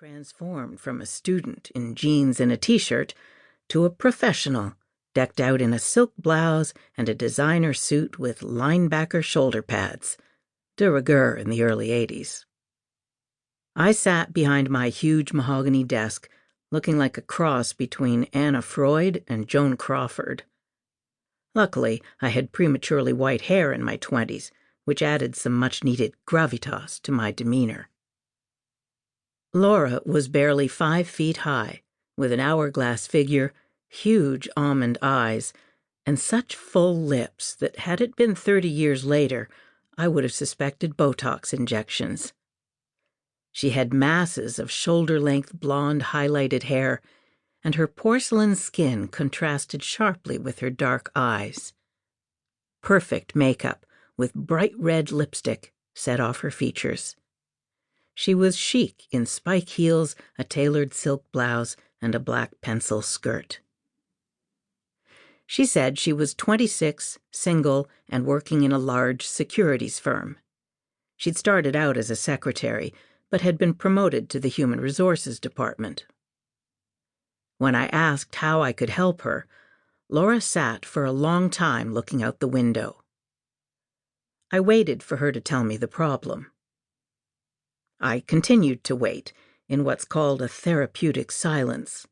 transformed from a student in jeans and a t-shirt to a professional decked out in a silk blouse and a designer suit with linebacker shoulder pads, de rigueur in the early 80s. I sat behind my huge mahogany desk, looking like a cross between Anna Freud and Joan Crawford. Luckily, I had prematurely white hair in my 20s, which added some much-needed gravitas to my demeanor. Laura was barely 5 feet high, with an hourglass figure, huge almond eyes, and such full lips that had it been 30 years later, I would have suspected Botox injections. She had masses of shoulder-length blonde highlighted hair, and her porcelain skin contrasted sharply with her dark eyes. Perfect makeup, with bright red lipstick, set off her features. She was chic in spike heels, a tailored silk blouse, and a black pencil skirt. She said she was 26, single, and working in a large securities firm. She'd started out as a secretary, but had been promoted to the human resources department. When I asked how I could help her, Laura sat for a long time looking out the window. I waited for her to tell me the problem. I continued to wait, in what's called a therapeutic silence,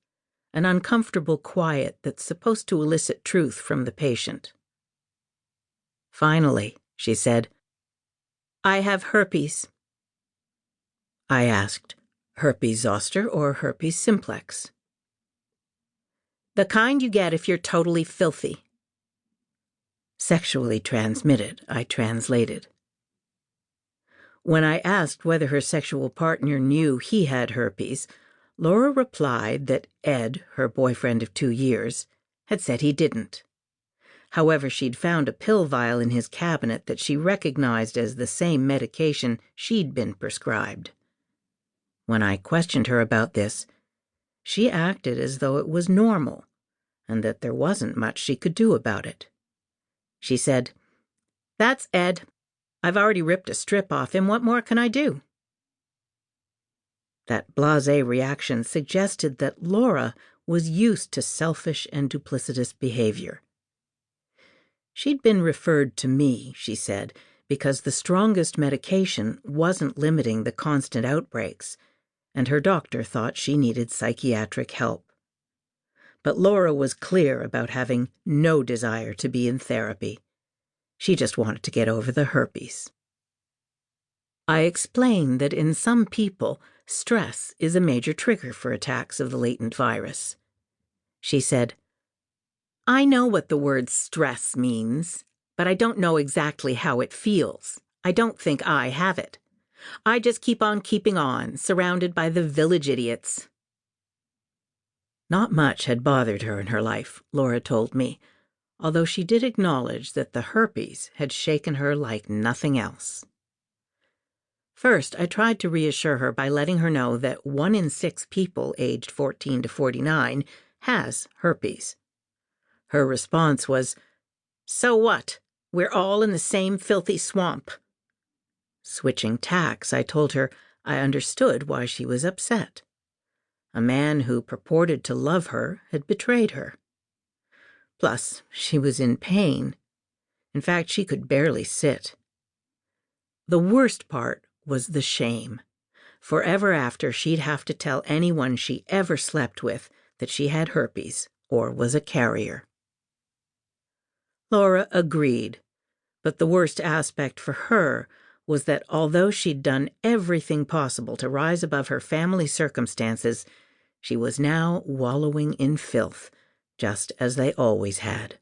an uncomfortable quiet that's supposed to elicit truth from the patient. Finally, she said, "I have herpes." I asked, herpes zoster or herpes simplex? "The kind you get if you're totally filthy." Sexually transmitted, I translated. When I asked whether her sexual partner knew he had herpes, Laura replied that Ed, her boyfriend of 2 years, had said he didn't. However, she'd found a pill vial in his cabinet that she recognized as the same medication she'd been prescribed. When I questioned her about this, she acted as though it was normal, and that there wasn't much she could do about it. She said, "That's Ed. I've already ripped a strip off him. What more can I do?" That blasé reaction suggested that Laura was used to selfish and duplicitous behavior. She'd been referred to me, she said, because the strongest medication wasn't limiting the constant outbreaks, and her doctor thought she needed psychiatric help. But Laura was clear about having no desire to be in therapy. She just wanted to get over the herpes. I explained that in some people, stress is a major trigger for attacks of the latent virus. She said, "I know what the word stress means, but I don't know exactly how it feels. I don't think I have it. I just keep on keeping on, surrounded by the village idiots." Not much had bothered her in her life, Laura told me, although she did acknowledge that the herpes had shaken her like nothing else. First, I tried to reassure her by letting her know that 1 in 6 people aged 14 to 49 has herpes. Her response was, "So what? We're all in the same filthy swamp." Switching tacks, I told her I understood why she was upset. A man who purported to love her had betrayed her. Plus, she was in pain. In fact, she could barely sit. The worst part was the shame. Forever after, she'd have to tell anyone she ever slept with that she had herpes or was a carrier. Laura agreed, but the worst aspect for her was that although she'd done everything possible to rise above her family circumstances, she was now wallowing in filth, just as they always had.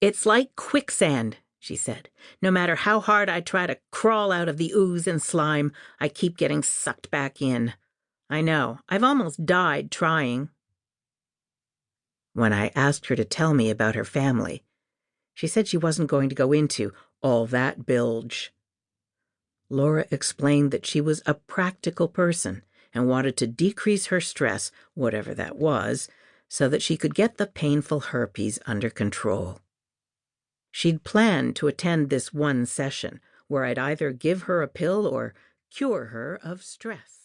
"It's like quicksand," she said. "No matter how hard I try to crawl out of the ooze and slime, I keep getting sucked back in. I know, I've almost died trying." When I asked her to tell me about her family, she said she wasn't going to go into all that bilge. Laura explained that she was a practical person and wanted to decrease her stress, whatever that was, so that she could get the painful herpes under control. She'd planned to attend this one session where I'd either give her a pill or cure her of stress.